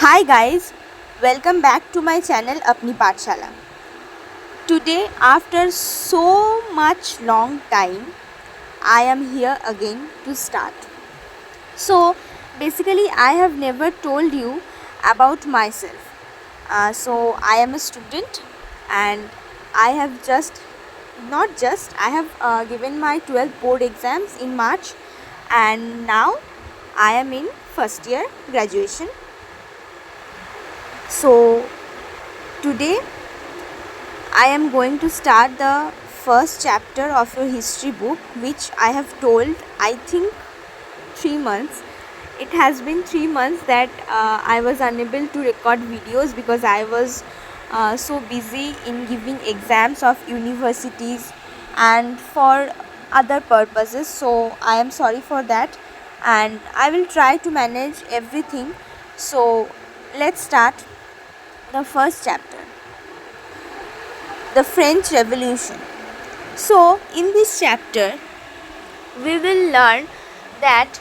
Hi guys, welcome back to my channel Apni Pathshala. Today, after so much long time, I am here again to start. So, basically, I have never told you about myself. I am a student and I have I have given my 12th board exams in March and now I am in first year graduation. So, today I am going to start the first chapter of your history book, which I have told, I think, 3 months. It has been 3 months that I was unable to record videos because I was so busy in giving exams of universities and for other purposes. So, I am sorry for that and I will try to manage everything. So, let's start the first chapter, the French Revolution. So, in this chapter, we will learn that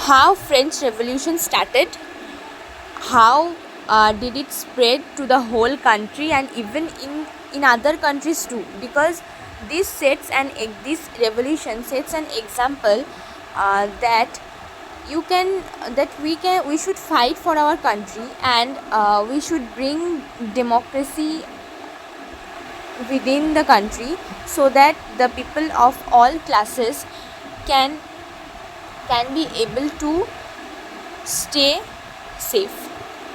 how French Revolution started, how did it spread to the whole country and even in other countries too, because this revolution sets an example that we should fight for our country and we should bring democracy within the country so that the people of all classes can be able to stay safe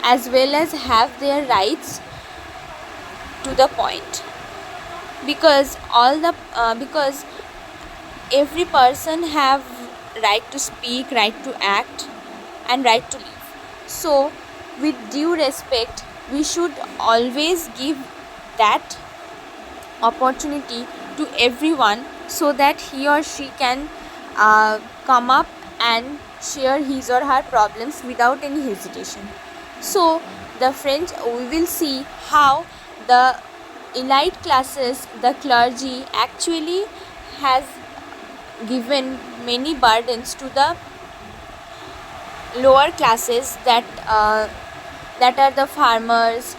as well as have their rights to the point, because every person have right to speak, right to act and right to live. So with due respect we should always give that opportunity to everyone so that he or she can come up and share his or her problems without any hesitation. So we will see how the elite classes, the clergy, actually has given many burdens to the lower classes that are the farmers,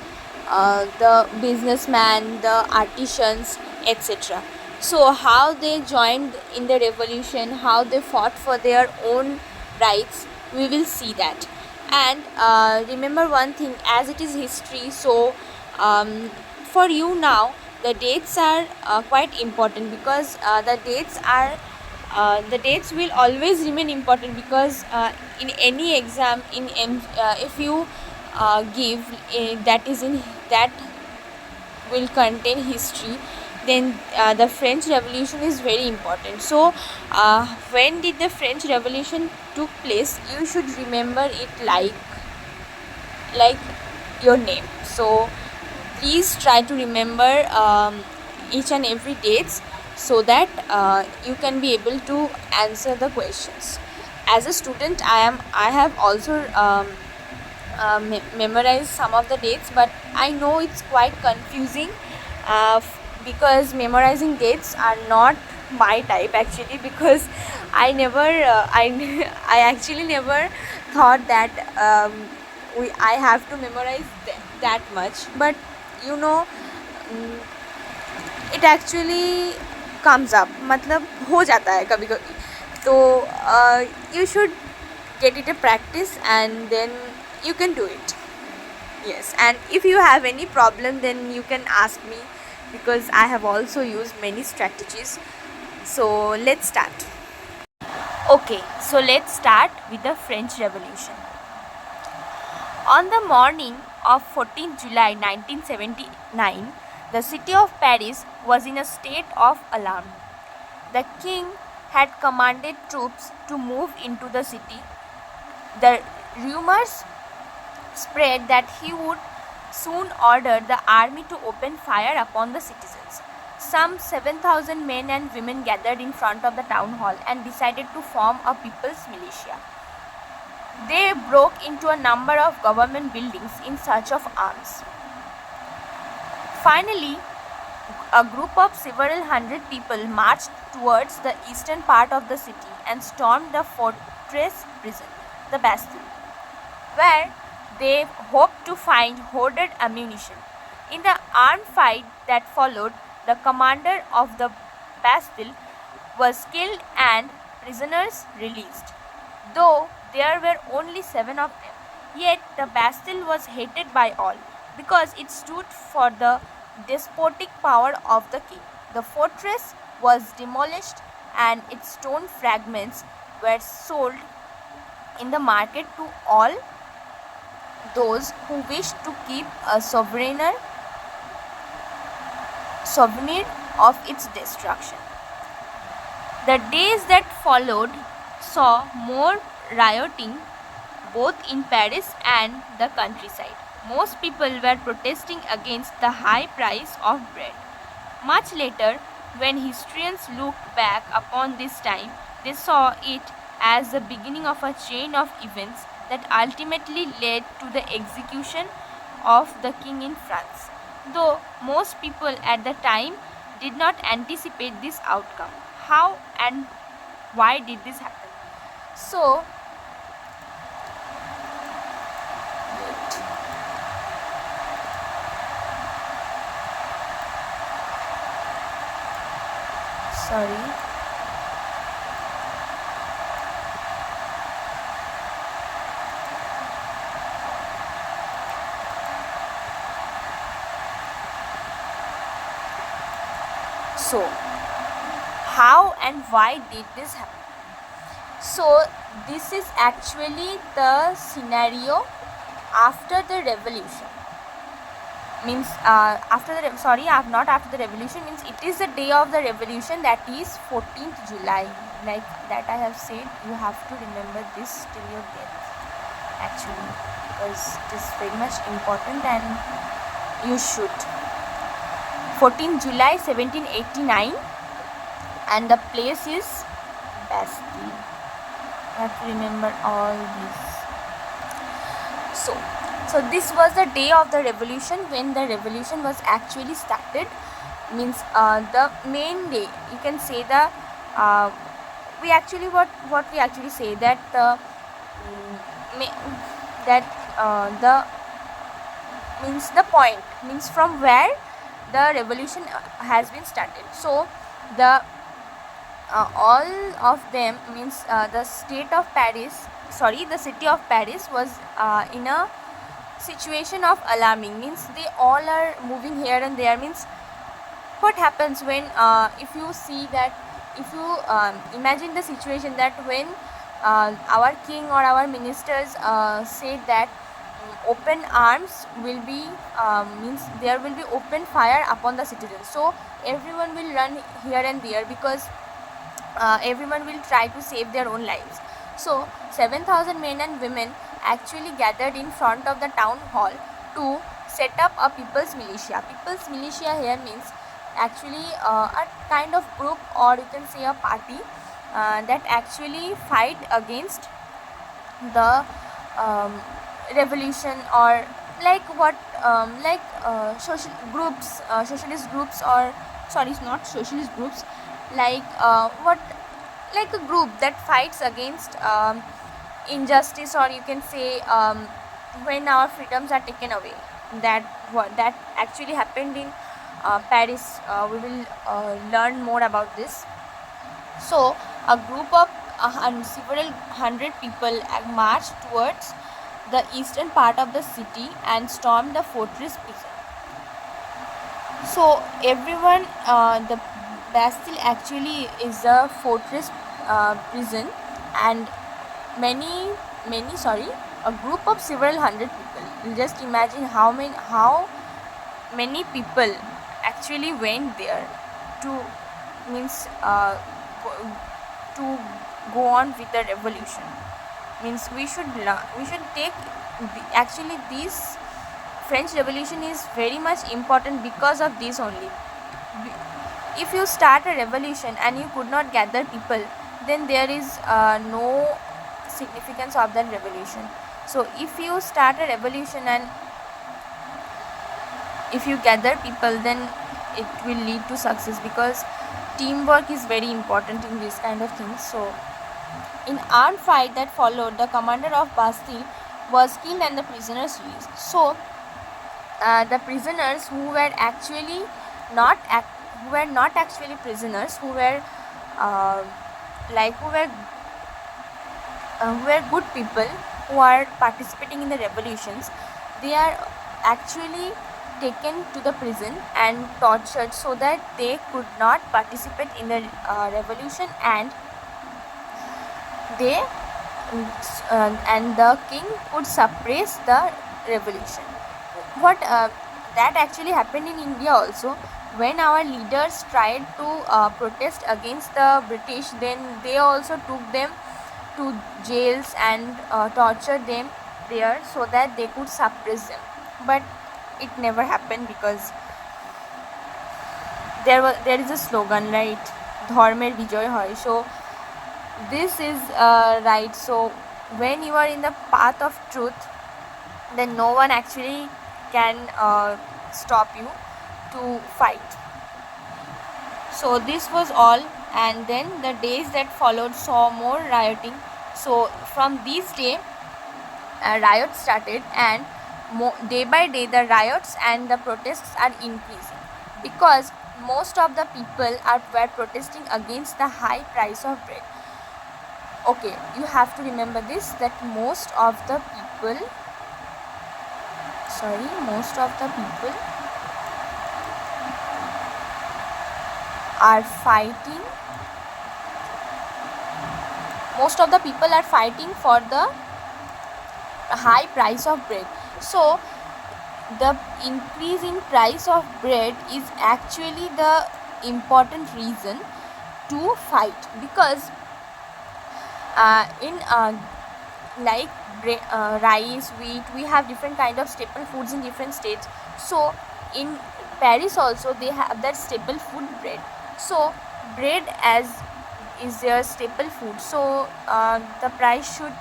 the businessmen, the artisans, etc. So how they joined in the revolution, how they fought for their own rights, we will see that. And remember one thing, as it is history, so for you now the dates are quite important, because the dates will always remain important, because in any exam if you give that will contain history, then the French Revolution is very important. So when did the French Revolution took place, you should remember it like your name. So please try to remember each and every dates so that you can be able to answer the questions. As a student, I have also memorized some of the dates, but I know it's quite confusing because memorizing dates are not my type actually, because I actually never thought that I have to memorize that much, but you know, it actually comes up, मतलब हो जाता है कभी कभी. तो you should get it a practice and then you can do it. Yes, and if you have any problem then you can ask me, because I have also used many strategies. So let's start. Okay, so let's start with the French Revolution. On the morning of 14 July 1979, the city of Paris was in a state of alarm. The king had commanded troops to move into the city. The rumors spread that he would soon order the army to open fire upon the citizens. Some 7,000 men and women gathered in front of the town hall and decided to form a people's militia. They broke into a number of government buildings in search of arms. Finally, a group of several hundred people marched towards the eastern part of the city and stormed the fortress prison, the Bastille. where they hoped to find hoarded ammunition. In the armed fight that followed, the commander of the Bastille was killed and prisoners released. Though there were only 7 of them, yet the Bastille was hated by all because it stood for the despotic power of the king. The fortress was demolished and its stone fragments were sold in the market to all those who wished to keep a souvenir of its destruction. The days that followed saw more rioting both in Paris and the countryside. Most people were protesting against the high price of bread. Much later, when historians looked back upon this time, they saw it as the beginning of a chain of events that ultimately led to the execution of the king in France. Though most people at the time did not anticipate this outcome. How and why did this happen? So, sorry. So, how and why did this happen? So, this is actually the scenario after the revolution. Means not after the revolution, means it is the day of the revolution, that is 14th July. Like that I have said, you have to remember this till your death actually, because it is very much important and you should. 14th July 1789, and the place is Bastille. You have to remember all this. So this was the day of the revolution, when the revolution was actually started. Means the main day, you can say the we actually what we actually say that the means the point, means from where the revolution has been started. So the all of them, means the city of Paris was in a situation of alarming. Means they all are moving here and there. Means what happens when if you see that, if you imagine the situation that when our king or our ministers said that open arms will be means there will be open fire upon the citizens, so everyone will run here and there, because everyone will try to save their own lives. So 7,000 men and women actually gathered in front of the town hall to set up a people's militia. People's militia here means actually a kind of group, or you can say a party that actually fight against the revolution, or like what socialist groups, or sorry, not socialist groups, like what like a group that fights against injustice, or you can say when our freedoms are taken away. That actually happened in Paris. We will learn more about this. So a group of several hundred people marched towards the eastern part of the city and stormed the fortress prison. So everyone, the Bastille actually is a fortress prison, and a group of several hundred people. You just imagine how many people actually went there to means to go on with the revolution. Means we should take actually this French Revolution is very much important because of this only. If you start a revolution and you could not gather people, then there is no significance of that revolution. So if you start a revolution and if you gather people, then it will lead to success, because teamwork is very important in this kind of things. So in armed fight that followed, the commander of Bastille was killed and the prisoners released. So the prisoners who were actually who were not actually prisoners, uh, who were good people who are participating in the revolutions, they are actually taken to the prison and tortured so that they could not participate in the revolution, and they and the king could suppress the revolution. What That actually happened in India also. When our leaders tried to protest against the British, then they also took them to jails and tortured them there so that they could suppress them. But it never happened because there is a slogan, right? Dharmer Vijay Hoy. So this is right. So when you are in the path of truth, then no one actually can stop you to fight. So this was all, and then the days that followed saw more rioting. So from this day, riots started, and day by day the riots and the protests are increasing because most of the people were protesting against the high price of bread. Okay, you have to remember this, that most of the people are fighting for the high price of bread. So the increase in price of bread is actually the important reason to fight, because in like rice, wheat, we have different kind of staple foods in different states. So in Paris also they have that staple food, bread. So bread as is their staple food, so the price should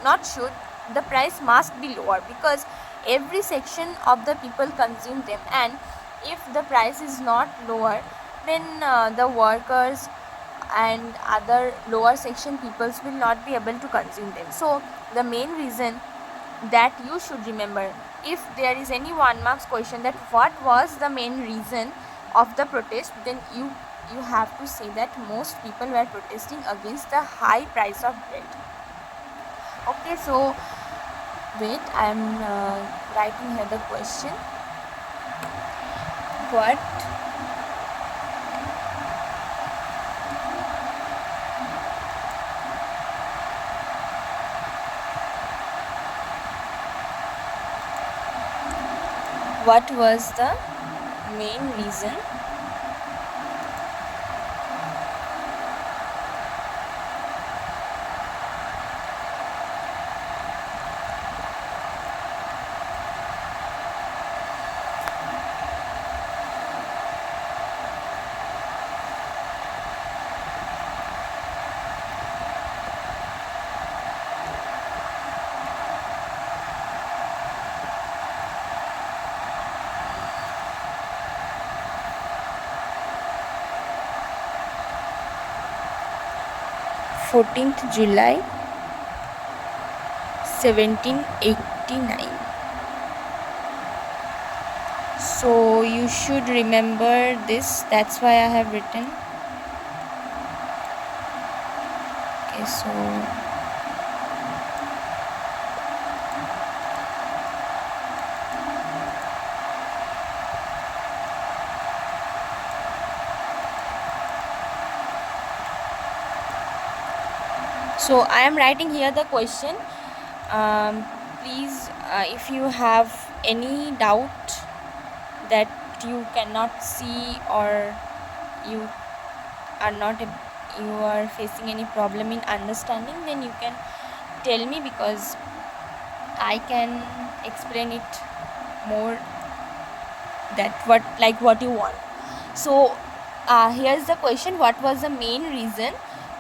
not should the price must be lower, because every section of the people consume them, and if the price is not lower, then the workers and other lower section peoples will not be able to consume them. So the main reason that you should remember, if there is any 1 marks question that what was the main reason of the protest, then you have to say that most people were protesting against the high price of bread. Okay, so wait, I am writing here the question. What was the main reason July 14th, 1789. So you should remember this, that's why I have written. Okay, so I am writing here the question. Please, if you have any doubt that you cannot see, or you you are facing any problem in understanding, then you can tell me, because I can explain it more, that what you want. So here's the question: what was the main reason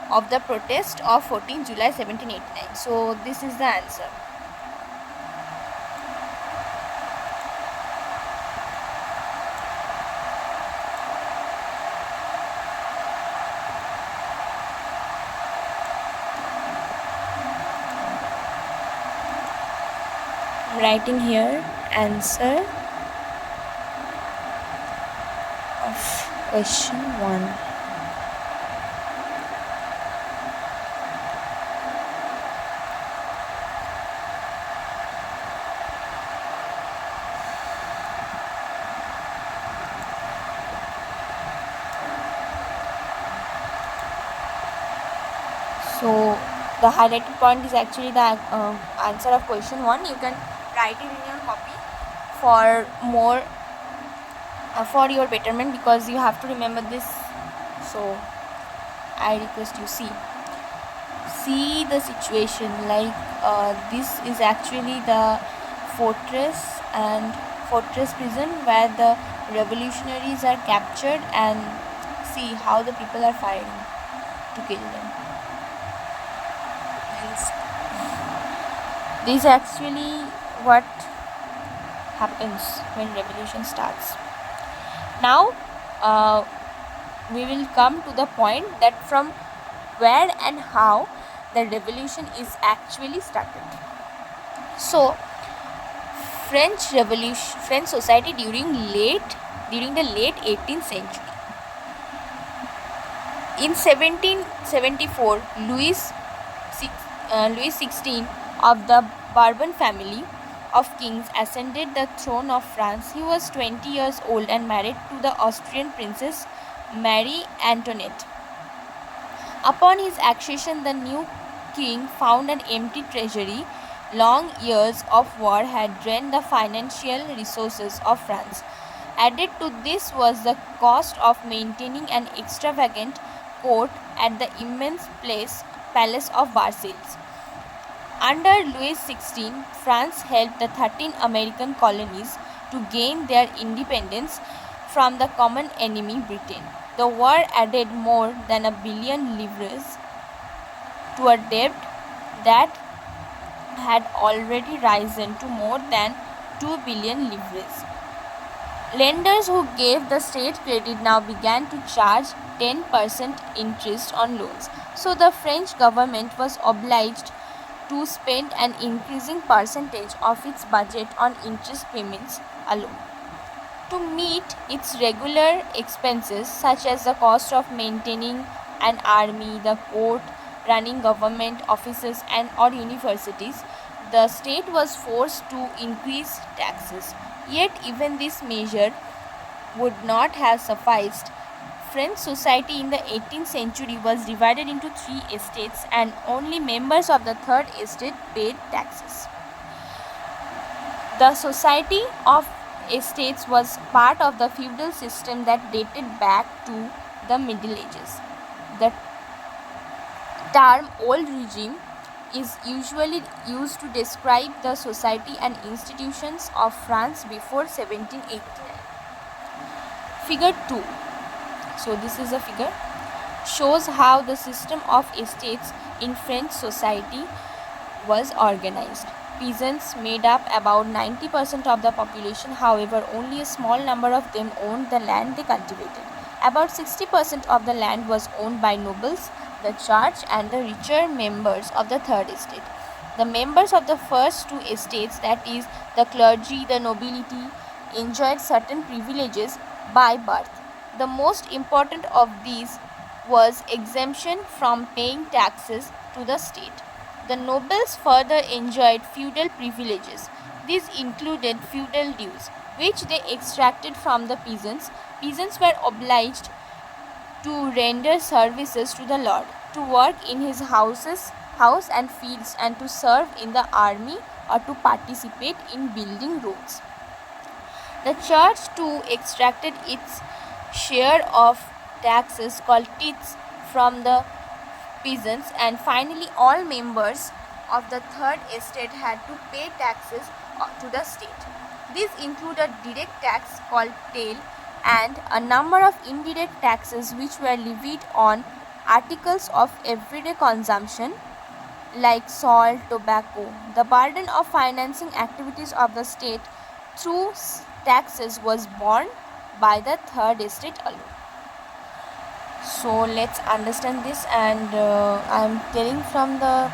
of the protest of 14th July 1789? So this is the answer. I'm writing here answer of question 1. So the highlighted point is actually the answer of question 1. You can write it in your copy for more for your betterment, because you have to remember this. So I request you see the situation, like this is actually the fortress and fortress prison where the revolutionaries are captured, and see how the people are firing to kill them. This is actually what happens when revolution starts. Now we will come to the point that from where and how the revolution is actually started. So French society during the late 18th century. In 1774, Louis XVI of the Bourbon family of kings ascended the throne of France. He was 20 years old and married to the Austrian princess Marie Antoinette. Upon his accession, the new king found an empty treasury. Long years of war had drained the financial resources of France. Added to this was the cost of maintaining an extravagant court at the immense palace of Versailles. Under Louis XVI, France helped the 13 American colonies to gain their independence from the common enemy Britain. The war added more than $1 billion livres to a debt that had already risen to more than 2 billion livres. Lenders who gave the state credit now began to charge 10% interest on loans. So the French government was obliged to spend an increasing percentage of its budget on interest payments alone. To meet its regular expenses, such as the cost of maintaining an army, the court, running government offices or universities, the state was forced to increase taxes. Yet even this measure would not have sufficed. French society in the 18th century was divided into 3 estates, and only members of the third estate paid taxes. The society of estates was part of the feudal system that dated back to the Middle Ages. The term old regime is usually used to describe the society and institutions of France before 1789. Figure 2. So this is a figure. Shows how the system of estates in French society was organized. Peasants made up about 90% of the population. However, only a small number of them owned the land they cultivated. About 60% of the land was owned by nobles, the church, and the richer members of the third estate. The members of the first 2 estates, that is, the clergy, the nobility, enjoyed certain privileges by birth. The most important of these was exemption from paying taxes to the state. The nobles further enjoyed feudal privileges. These included feudal dues, which they extracted from the peasants. Peasants were obliged to render services to the lord, to work in his house and fields, and to serve in the army or to participate in building roads. The church too extracted its share of taxes called tithes from the peasants, and finally all members of the third estate had to pay taxes to the state. These included direct tax called taille and a number of indirect taxes which were levied on articles of everyday consumption like salt, tobacco. The burden of financing activities of the state through taxes was borne by the third estate alone. So let's understand this, and I am telling from the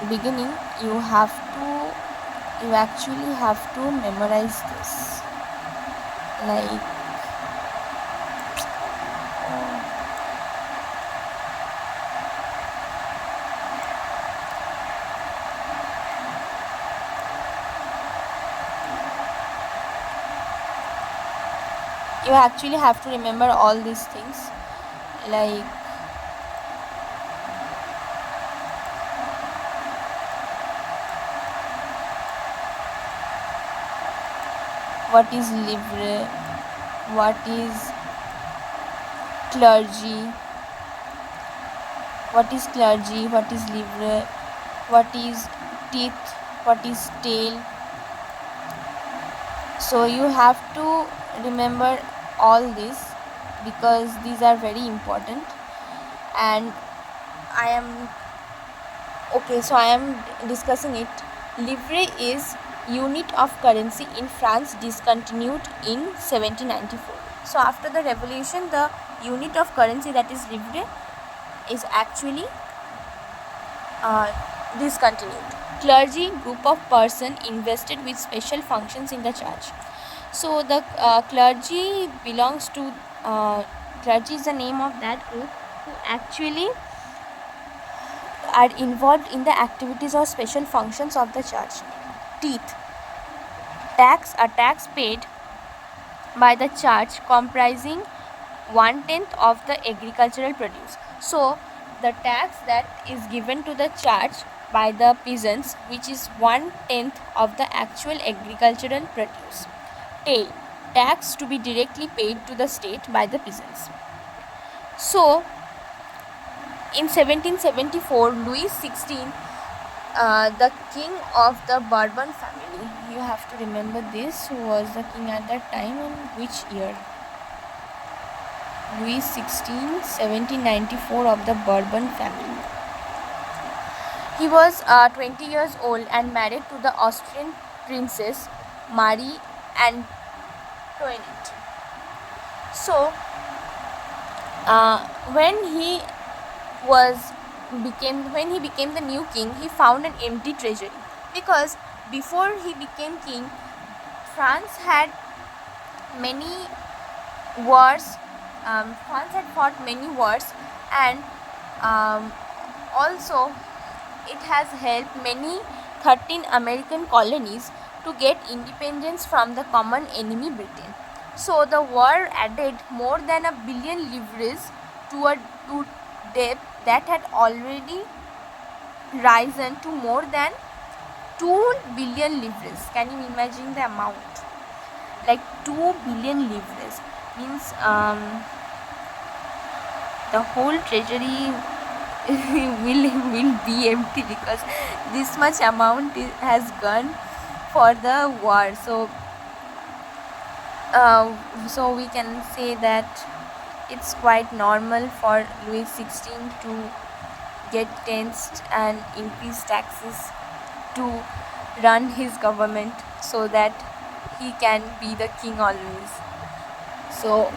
beginning, you have to You actually have to memorize this. Like, you actually have to remember all these things. Like, what is livre, what is clergy, what is livre, what is teeth, what is tail. So you have to remember all this because these are very important. And I am discussing it. Livre is unit of currency in France, discontinued in 1794. So after the revolution, the unit of currency, that is livre, is actually discontinued. Clergy, group of person invested with special functions in the church. So the clergy belongs to clergy is the name of that group who actually are involved in the activities or special functions of the church. Teeth. Tax, a tax paid by the church comprising 1/10 of the agricultural produce. So the tax that is given to the church by the peasants, which is 1/10 of the actual agricultural produce. Tail. Tax to be directly paid to the state by the peasants. So in 1774, Louis XVI, the king of the Bourbon family, you have to remember this, who was the king at that time and which year. Louis XVI, 1794, of the Bourbon family. He was 20 years old and married to the Austrian princess Marie Antoinette. So when he became the new king, he found an empty treasury, because before he became king, France had many wars. France had fought many wars, and also it has helped many 13 American colonies to get independence from the common enemy Britain. So the war added more than $1 billion livres to debt that had already risen to more than 2 billion livres. Can you imagine the amount? Like 2 billion livres means the whole treasury will be empty, because this much amount has gone for the war. So we can say that it's quite normal for Louis XVI to get tensed and increase taxes to run his government so that he can be the king always. So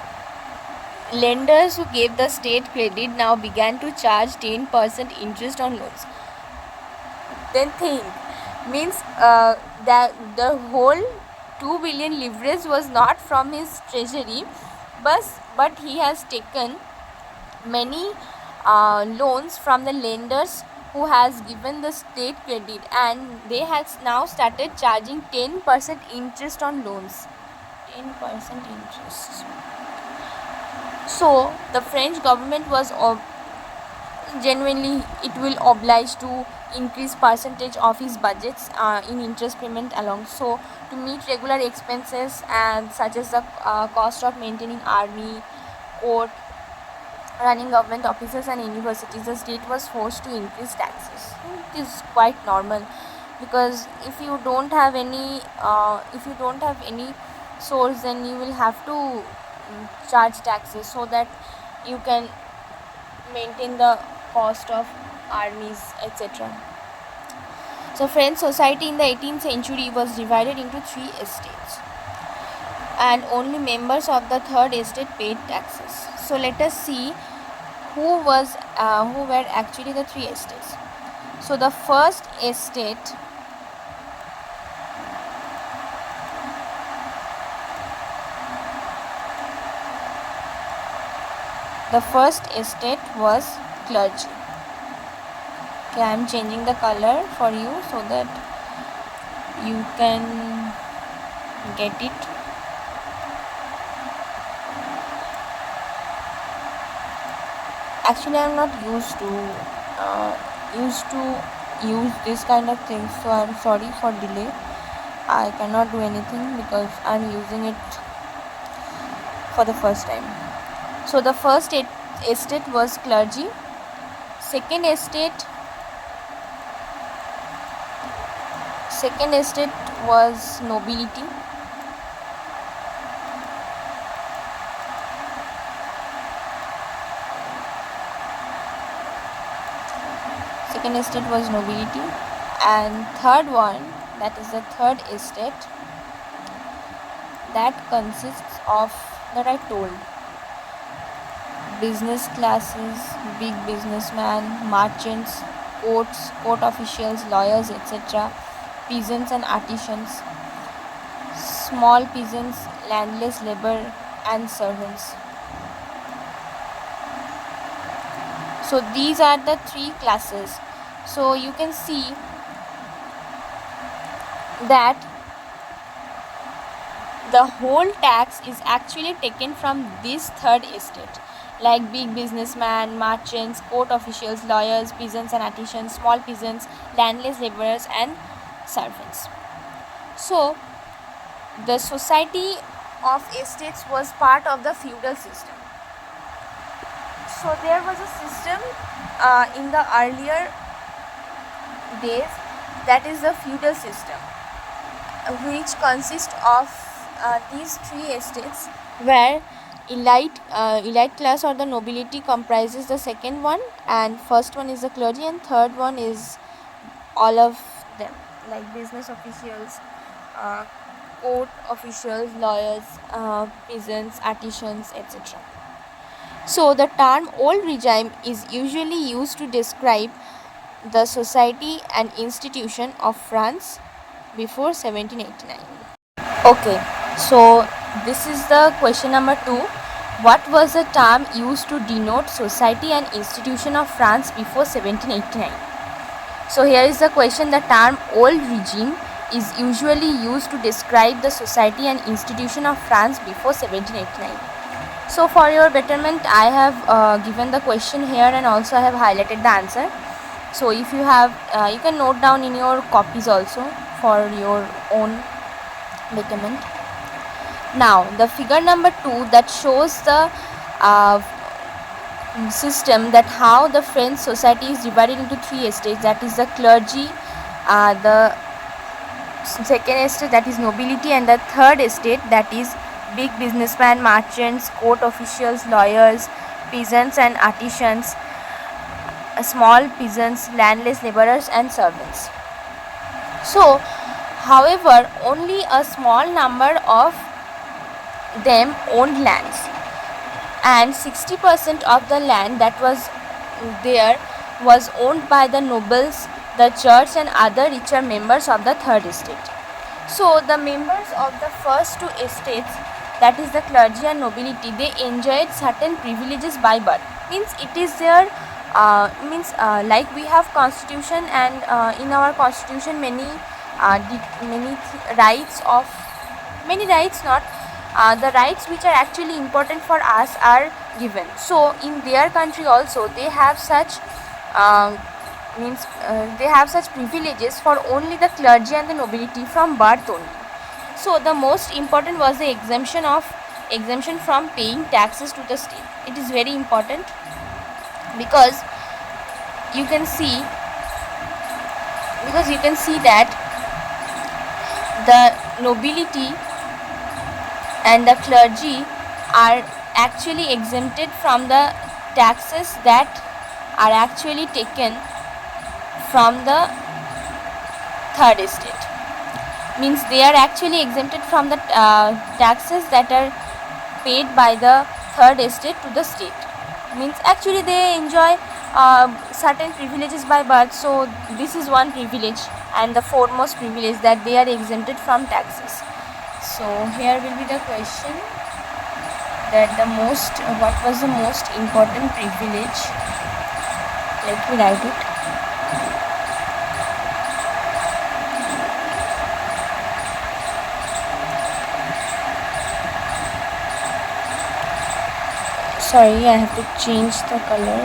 lenders who gave the state credit now began to charge 10% interest on loans. Then think, means that the whole 2 billion livres was not from his treasury, but he has taken many loans from the lenders who has given the state credit, and they has now started charging 10% interest on loans. 10% interest. So the French government was genuinely, it will oblige to increase percentage of his budgets in interest payment along. So to meet regular expenses and such as the cost of maintaining army, court, running government offices and universities, the state was forced to increase taxes. It is quite normal, because if you don't have any source, then you will have to charge taxes so that you can maintain the cost of armies, etc. So French society in the 18th century was divided into 3 estates, and only members of the third estate paid taxes. So let us see who were actually the 3 estates. So the first estate The first estate was clergy. Okay, I am changing the color for you so that you can get it. Actually, I'm not used to use this kind of things, so I'm sorry for delay. I cannot do anything because I'm using it for the first time. So the first estate was clergy. Second estate was nobility. Second estate was nobility. And third one, that is the third estate, that consists of, that I told, business classes, big businessmen, merchants, court officials, lawyers, etc., peasants and artisans, small peasants, landless labor, and servants. So these are the three classes. So you can see that the whole tax is actually taken from this third estate, like big businessmen, merchants, court officials, lawyers, peasants and artisans, small peasants, landless laborers, and servants. So the society of estates was part of the feudal system. So there was a system in the earlier days, that is the feudal system, which consists of these three estates, where elite class or the nobility comprises the second one, and first one is the clergy, and third one is all of them, like business officials, court officials, lawyers, peasants, artisans, etc. So the term old regime is usually used to describe the society and institution of France before 1789. Okay, so this is the question number 2. What was the term used to denote society and institution of France before 1789? So here is the question. The term old regime is usually used to describe the society and institution of France before 1789. So for your betterment, I have given the question here, and also I have highlighted the answer. So if you have, you can note down in your copies also for your own betterment. Now the figure number 2, that shows the system, that how the French society is divided into three estates, that is the clergy, the second estate, that is nobility, and the third estate, that is big businessmen, merchants, court officials, lawyers, peasants and artisans, small peasants, landless laborers, and servants. So however, only a small number of them owned lands, and 60% of the land that was there was owned by the nobles, the church, and other richer members of the third estate. So the members of the first two estates, that is the clergy and nobility, they enjoyed certain privileges by birth. Means it is their like we have constitution, and in our constitution many rights of many rights, not the rights which are actually important for us are given. So in their country also they have such they have such privileges for only the clergy and the nobility from birth only. So the most important was the exemption from paying taxes to the state. It is very important, because you can see that the nobility and the clergy are actually exempted from the taxes that are actually taken from the third estate. Means they are actually exempted from the taxes that are paid by the third estate to the state. Means actually they enjoy certain privileges by birth. So this is one privilege, and the foremost privilege, that they are exempted from taxes. So here will be the question. that what was the most important privilege. Let me write it. Sorry, I have to change the color.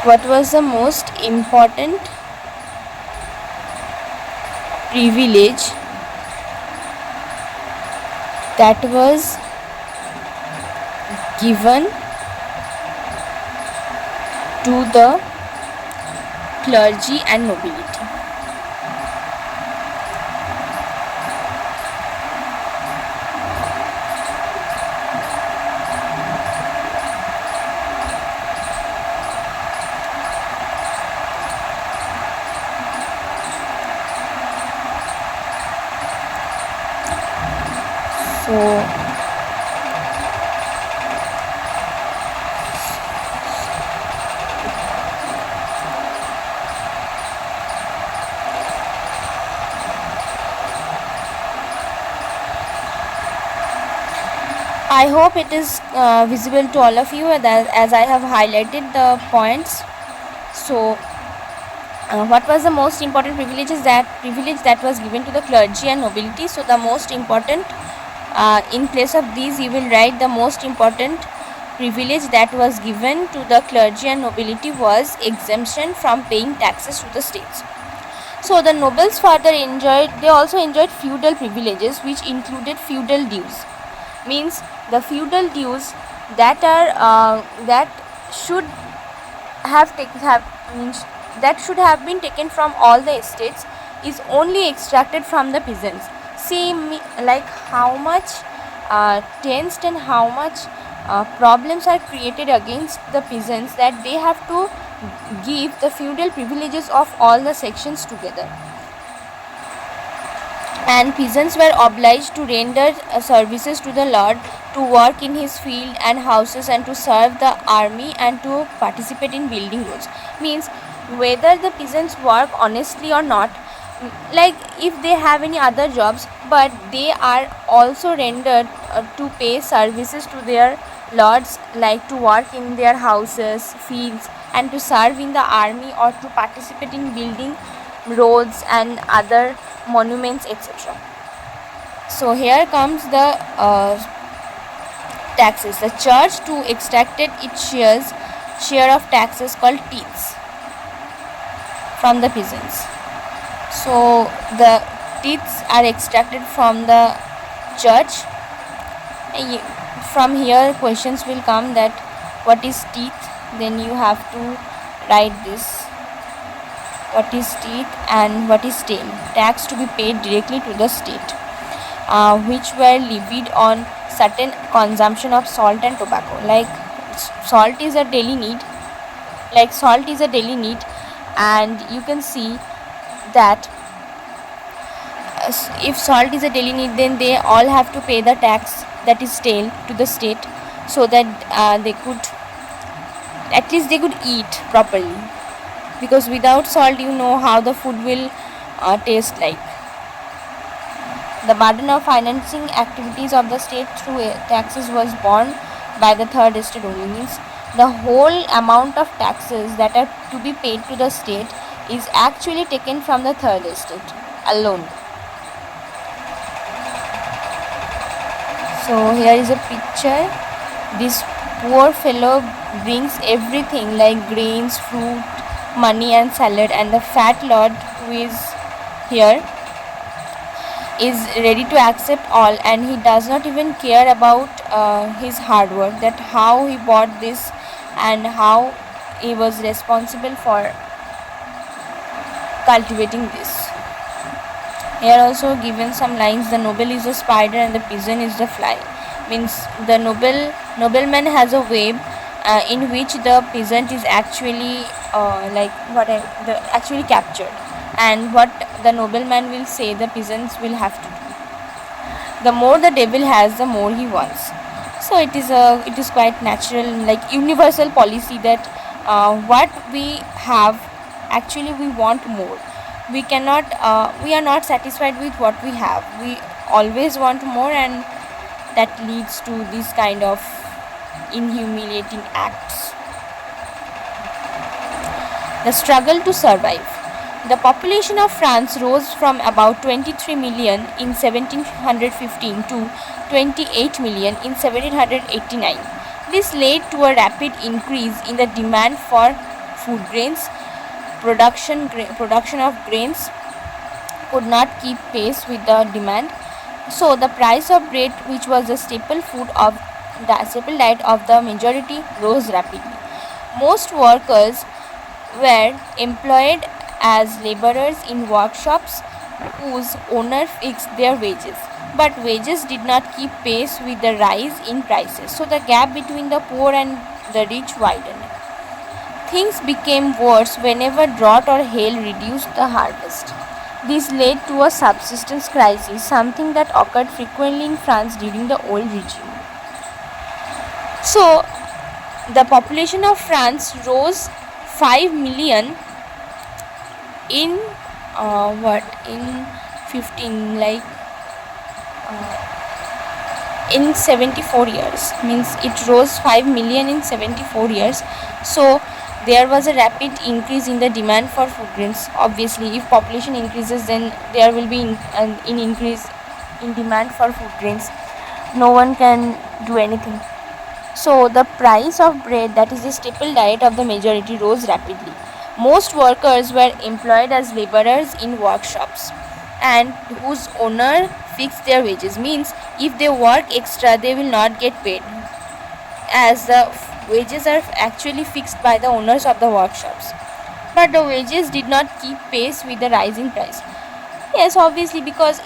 What was the most important privilege that was given to the clergy and nobility? So I hope it is visible to all of you as I have highlighted the points. So what was the most important privilege that was given to the clergy and nobility? So the most important, in place of these you will write the most important privilege that was given to the clergy and nobility was exemption from paying taxes to the states. So the nobles they also enjoyed feudal privileges, which included feudal dues. Means the feudal dues that should should have been taken from all the estates is only extracted from the peasants. See, like how much tensed and how much problems are created against the peasants, that they have to give the feudal privileges of all the sections together. And peasants were obliged to render services to the lord, to work in his field and houses, and to serve the army, and to participate in building roads. Means whether the peasants work honestly or not, like if they have any other jobs, but they are also rendered to pay services to their lords, like to work in their houses, fields, and to serve in the army, or to participate in building roads and other monuments, etc. So here comes the taxes. The church too extracted its share of taxes called teeths from the peasants. So the teeths are extracted from the church. From here questions will come that what is teeth, then you have to write this: what is teeth and what is tail. Tax to be paid directly to the state, which were levied on certain consumption of salt and tobacco. Like salt is a daily need, and you can see that if salt is a daily need, then they all have to pay the tax, that is tail, to the state, so that they could eat properly, because without salt you know how the food will taste like. The burden of financing activities of the state through taxes was borne by the third estate only. Means the whole amount of taxes that are to be paid to the state is actually taken from the third estate alone. So here is a picture. This poor fellow brings everything like grains, fruit, money and salad, and the fat lord who is here is ready to accept all, and he does not even care about his hard work, that how he bought this and how he was responsible for cultivating this. Here also given some lines: the noble is a spider and the peasant is the fly. Means the nobleman has a web in which the peasant is actually actually captured, and what the nobleman will say the peasants will have to do. The more the devil has, the more he wants. So it is quite natural, like universal policy, that what we have, actually we want more. We are not satisfied with what we have. We always want more, and that leads to this kind of inhumiliating acts. The struggle to survive. The population of France rose from about 23 million in 1715 to 28 million in 1789. This led to a rapid increase in the demand for food grains. Production of grains could not keep pace with the demand, so the price of bread, which was the staple diet of the majority, rose rapidly. Most workers were employed as laborers in workshops whose owner fixed their wages. But wages did not keep pace with the rise in prices, so the gap between the poor and the rich widened. Things became worse whenever drought or hail reduced the harvest. This led to a subsistence crisis, something that occurred frequently in France during the old regime. So, the population of France rose 5 million in in 15, like in 74 years, means it rose 5 million in 74 years. So there was a rapid increase in the demand for food grains. Obviously, if population increases, then there will be an increase in demand for food grains. No one can do anything. So the price of bread, that is the staple diet of the majority, rose rapidly. Most workers were employed as laborers in workshops and whose owner fixed their wages, means if they work extra they will not get paid, as the wages are actually fixed by the owners of the workshops. But the wages did not keep pace with the rising price. Yes, obviously, because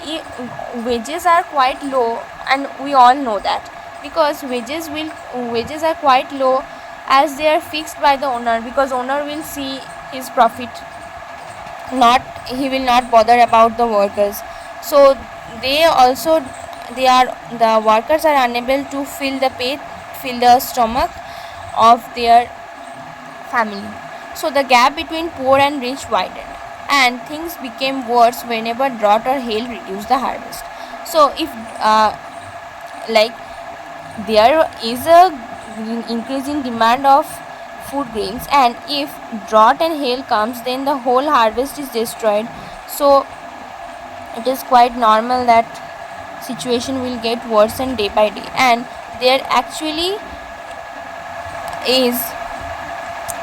wages are quite low, and we all know that, because wages are quite low as they are fixed by the owner, because owner will see his profit, not he will not bother about the workers. So they are the workers are unable to fill the stomach of their family. So the gap between poor and rich widened, and things became worse whenever drought or hail reduced the harvest. So if like there is a increase in demand of food grains, and if drought and hail comes, then the whole harvest is destroyed. So it is quite normal that situation will get worse and day by day, and there actually is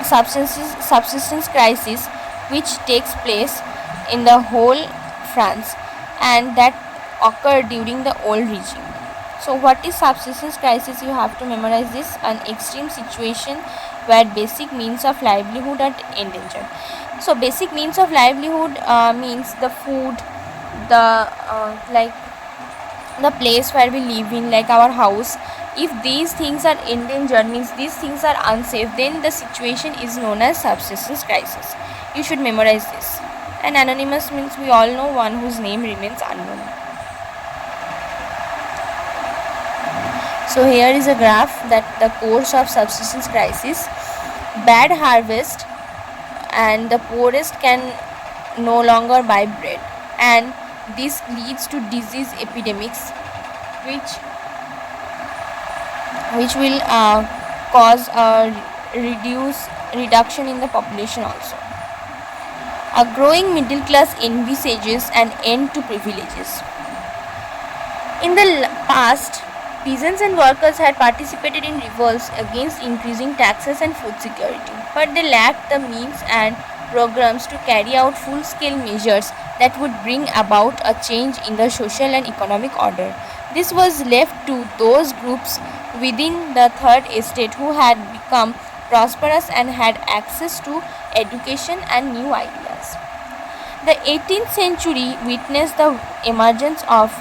subsistence crisis which takes place in the whole France, and that occurred during the old regime. So what is subsistence crisis? You have to memorize this: an extreme situation where basic means of livelihood are endangered. So basic means of livelihood means the food, the like the place where we live in, like our house. If these things are endangered, means these things are unsafe, then the situation is known as subsistence crisis. You should memorize this. And anonymous means we all know one whose name remains unknown. So here is a graph that the course of subsistence crisis: bad harvest, and the poorest can no longer buy bread, and this leads to disease epidemics, which will cause a reduction in the population also. A growing middle class envisages an end to privileges. In the past, peasants and workers had participated in revolts against increasing taxes and food security, but they lacked the means and programs to carry out full-scale measures that would bring about a change in the social and economic order. This was left to those groups within the third estate who had become prosperous and had access to education and new ideas. The 18th century witnessed the emergence of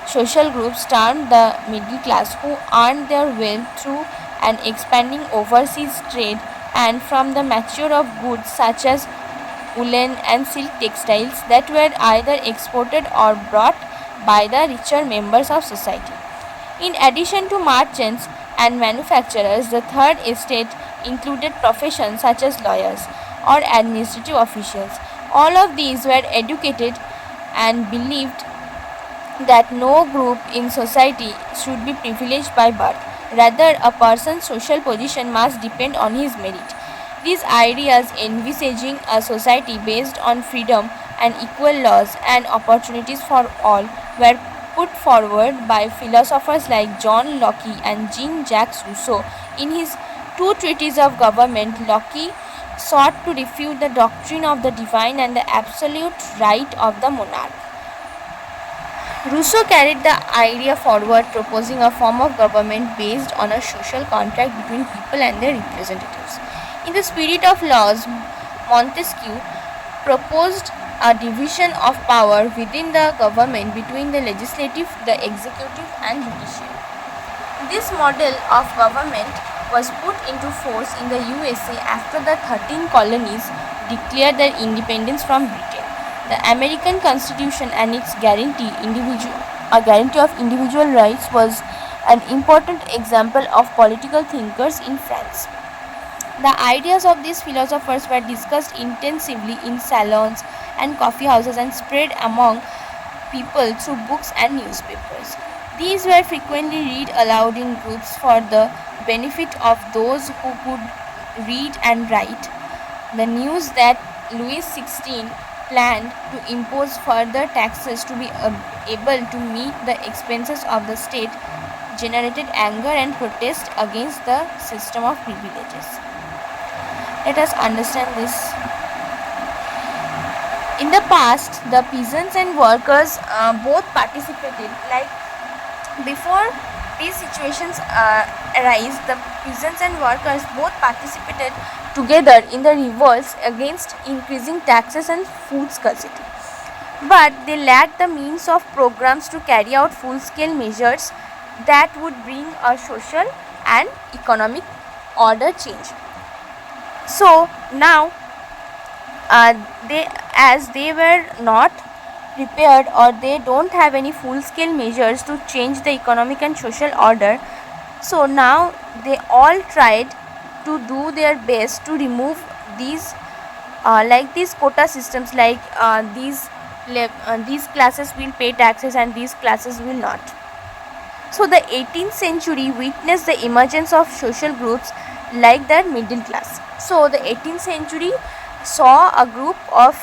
social groups termed the middle class, who earned their wealth through an expanding overseas trade and from the manufacture of goods such as woolen and silk textiles that were either exported or brought by the richer members of society. In addition to merchants and manufacturers, the third estate included professions such as lawyers or administrative officials. All of these were educated and believed that no group in society should be privileged by birth. Rather, a person's social position must depend on his merit. These ideas, envisaging a society based on freedom and equal laws and opportunities for all, were put forward by philosophers like John Locke and Jean-Jacques Rousseau. In his two treatises of government, Locke sought to refute the doctrine of the divine and the absolute right of the monarch. Rousseau carried the idea forward, proposing a form of government based on a social contract between people and their representatives. In the spirit of laws, Montesquieu proposed a division of power within the government between the legislative, the executive, and judiciary. This model of government was put into force in the USA after the 13 colonies declared their independence from Britain. The American Constitution and its guarantee of individual rights was an important example of political thinkers in France. The ideas of these philosophers were discussed intensively in salons and coffee houses and spread among people through books and newspapers. These were frequently read aloud in groups for the benefit of those who could read and write. The news that Louis XVI planned to impose further taxes to be able to meet the expenses of the state generated anger and protest against the system of privileges. Let us understand this. In the past, the peasants and workers both participated. Like before these situations arise, the peasants and workers both participated together in the revolts against increasing taxes and food scarcity. But they lacked the means of programs to carry out full-scale measures that would bring a social and economic order change. So now they were not prepared, or they don't have any full-scale measures to change the economic and social order. So now they all tried to do their best to remove these like these quota systems, like these classes will pay taxes and these classes will not. So the 18th century witnessed the emergence of social groups like the middle class. So the 18th century saw a group of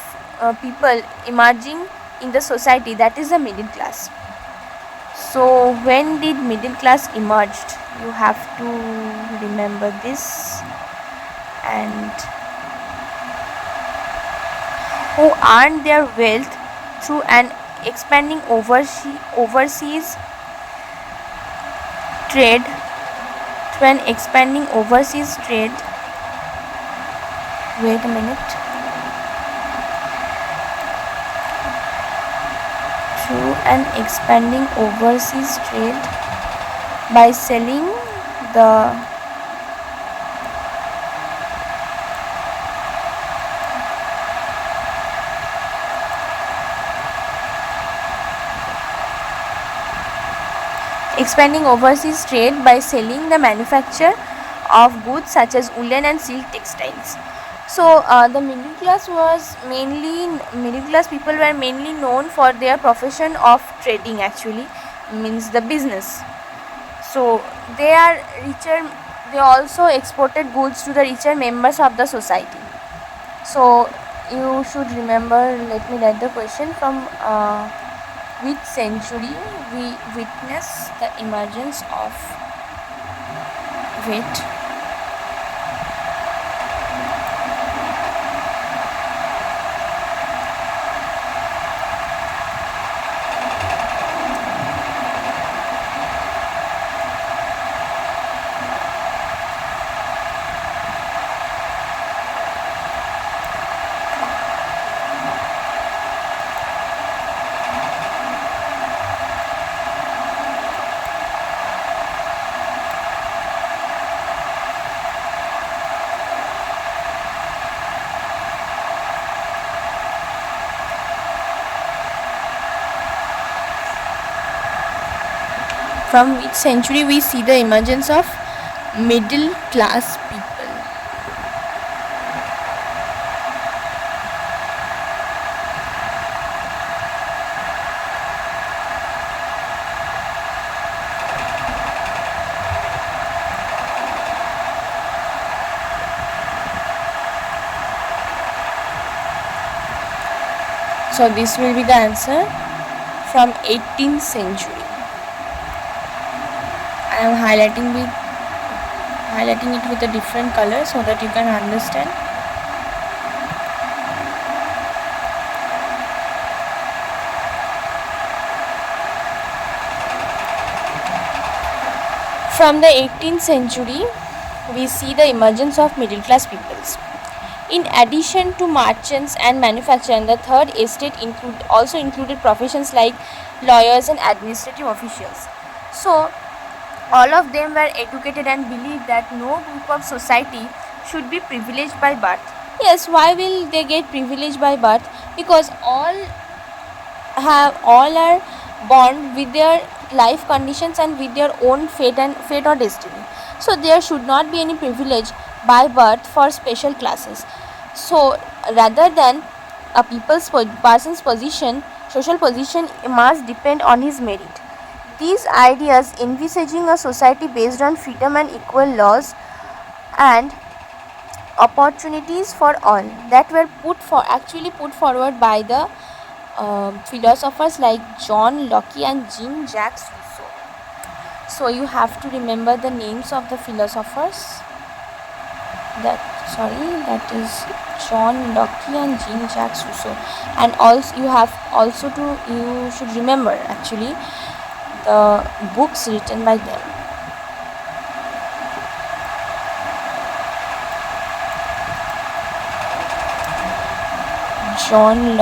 people emerging in the society, that is the middle class. So when did middle class emerged? You have to remember this. And who earned their wealth through an expanding overseas trade. Wait a minute. Through an expanding overseas trade by selling the manufacture of goods such as woolen and silk textiles. So the middle class people were mainly known for their profession of trading, actually means the business. So they are richer. They also exported goods to the richer members of the society. So you should remember, let me write the question, from which century we witness the emergence of wheat. From which century we see the emergence of middle class people? So this will be the answer, from 18th century. I am highlighting it with a different color so that you can understand. From the 18th century, we see the emergence of middle class peoples. In addition to merchants and manufacturers, the third estate also included professions like lawyers and administrative officials. So, all of them were educated and believed that no group of society should be privileged by birth. Yes, why will they get privileged by birth? Because all are born with their life conditions and with their own fate or destiny. So there should not be any privilege by birth for special classes. So rather than a person's position, social position must depend on his merit. These ideas envisaging a society based on freedom and equal laws and opportunities for all, that were put forward by the philosophers like John Locke and Jean-Jacques Rousseau. So you have to remember the names of the philosophers. That is John Locke and Jean-Jacques Rousseau. And also you should remember actually the books written by them. John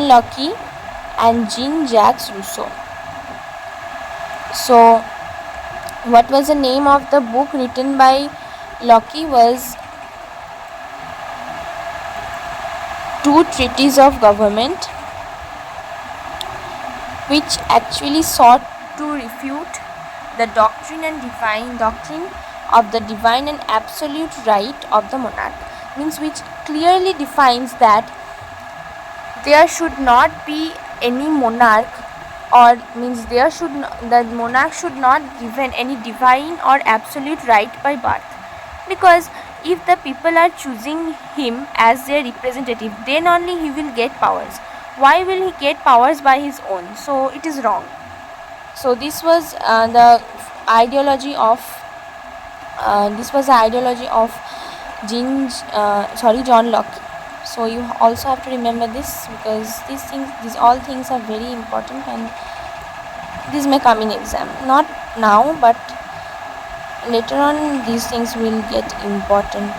Locke, and Jean-Jacques Rousseau. So what was the name of the book written by Locke? Was Two Treatises of Government, which actually sought to refute the doctrine of the divine and absolute right of the monarch, means which clearly defines that there should not be any monarch, or means the monarch should not given any divine or absolute right by birth, because if the people are choosing him as their representative, then only he will get powers. Why will he get powers by his own? So it is wrong. So this was the ideology of John Locke. So you also have to remember this, because these all things are very important, and this may come in exam. Not now, but later on these things will get important.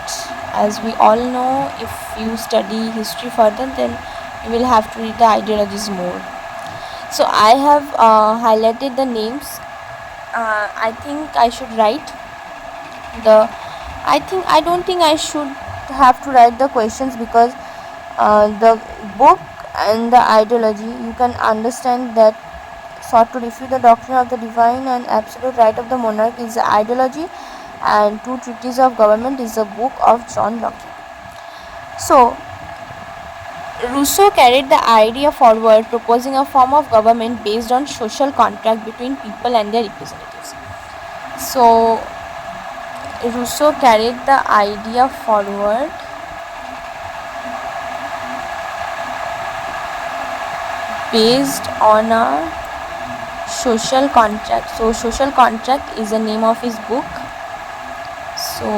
As we all know, if you study history further, then you will have to read the ideologies more. So I have highlighted the names. I think I should write I don't think I should have to write the questions, because the book and the ideology, you can understand that sought to refute the doctrine of the divine and absolute right of the monarch is the ideology, and Two Treatises of Government is the book of John Locke. So Rousseau carried the idea forward, proposing a form of government based on social contract between people and their representatives. So Rousseau carried the idea forward based on a social contract. So social contract is the name of his book. So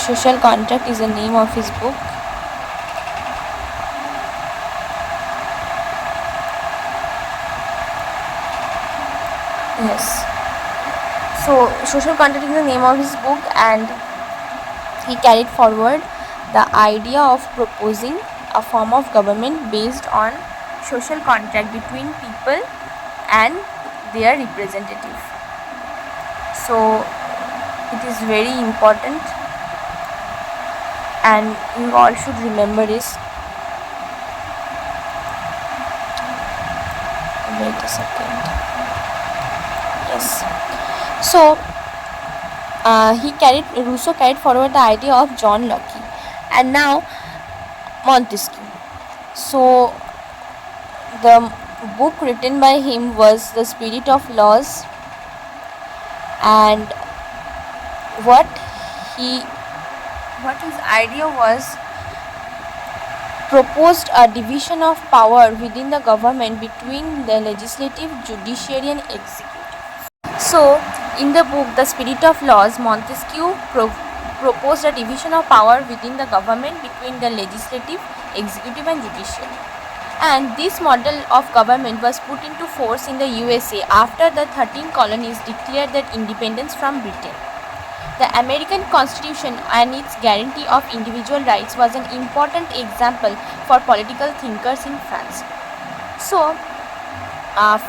social contract is the name of his book. Yes. So, social contract is the name of his book, and he carried forward the idea of proposing a form of government based on social contract between people and their representative. So, it is very important, and you all should remember this. Wait a second. Yes. So, Rousseau carried forward the idea of John Locke, and now Montesquieu. So, the book written by him was The Spirit of Laws, and what he what his idea was, proposed a division of power within the government between the legislative, judiciary and executive. So, in the book The Spirit of Laws, Montesquieu proposed a division of power within the government between the legislative, executive and judiciary. And this model of government was put into force in the USA after the 13 colonies declared their independence from Britain. The American Constitution and its guarantee of individual rights was an important example for political thinkers in France. So,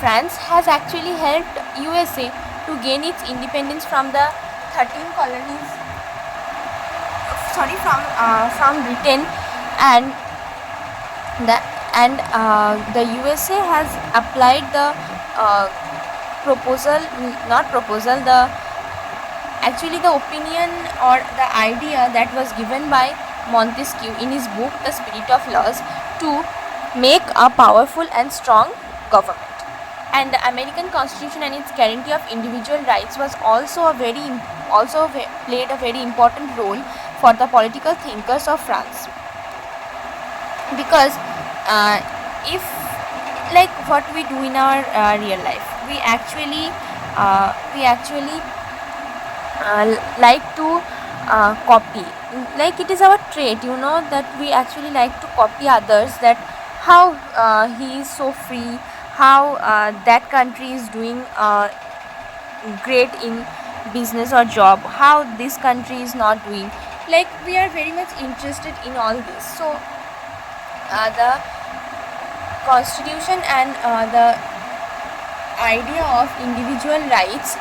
France has actually helped USA to gain its independence from the 13 colonies, from Britain, and the USA has applied the opinion or the idea that was given by Montesquieu in his book The Spirit of Laws to make a powerful and strong government. And the American Constitution and its guarantee of individual rights was also played a very important role for the political thinkers of France, because if, like what we do in our real life, we actually like to copy, like it is our trait, that we actually like to copy others, that how he is so free, how that country is doing great in business or job, how this country is not doing, like we are very much interested in all this. So the constitution and the idea of individual rights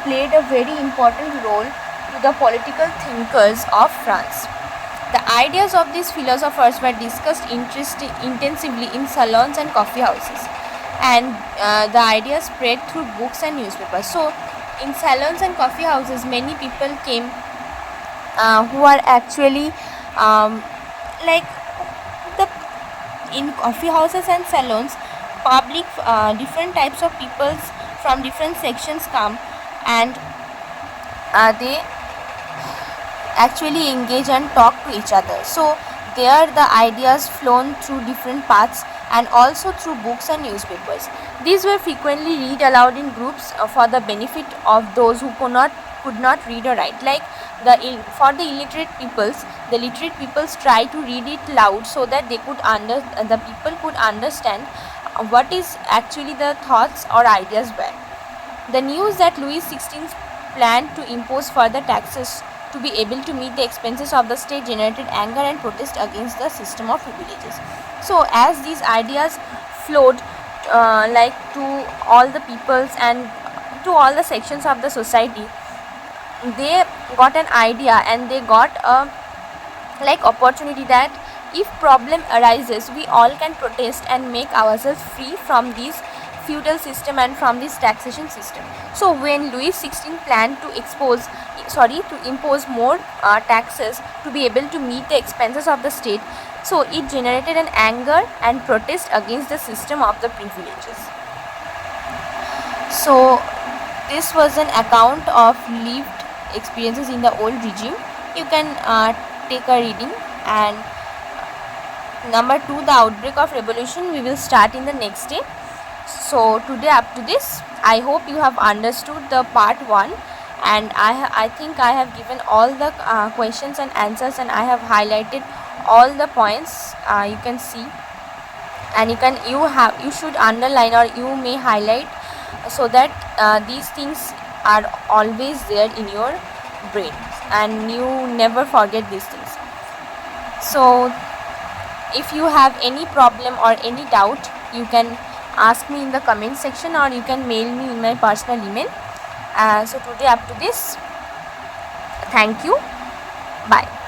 played a very important role to the political thinkers of France. The ideas of these philosophers were discussed intensively in salons and coffee houses, and the ideas spread through books and newspapers. So, in salons and coffee houses, many people came who are actually like the in coffee houses and salons, public different types of peoples from different sections come, and they actually engage and talk to each other. So there the ideas flown through different paths and also through books and newspapers. These were frequently read aloud in groups for the benefit of those who could not read or write. Like for the illiterate peoples, the literate peoples try to read it loud so that the people could understand what is actually the thoughts or ideas were. The news that Louis XVI planned to impose further taxes to be able to meet the expenses of the state generated anger and protest against the system of privileges. So as these ideas flowed like to all the peoples and to all the sections of the society, they got an idea and they got a opportunity that if problem arises, we all can protest and make ourselves free from this feudal system and from this taxation system. So when Louis XVI planned to impose more taxes to be able to meet the expenses of the state, so it generated an anger and protest against the system of the privileges. So this was an account of lived experiences in the old regime. You can take a reading. And number 2, the outbreak of revolution, we will start in the next day. So today up to this, I hope you have understood the part 1, and I think I have given all the questions and answers, and I have highlighted all the points. You can see, and you should underline or you may highlight so that these things are always there in your brain and you never forget these things. So if you have any problem or any doubt, you can ask me in the comment section or you can mail me in my personal email. So today up to this. Thank you. Bye.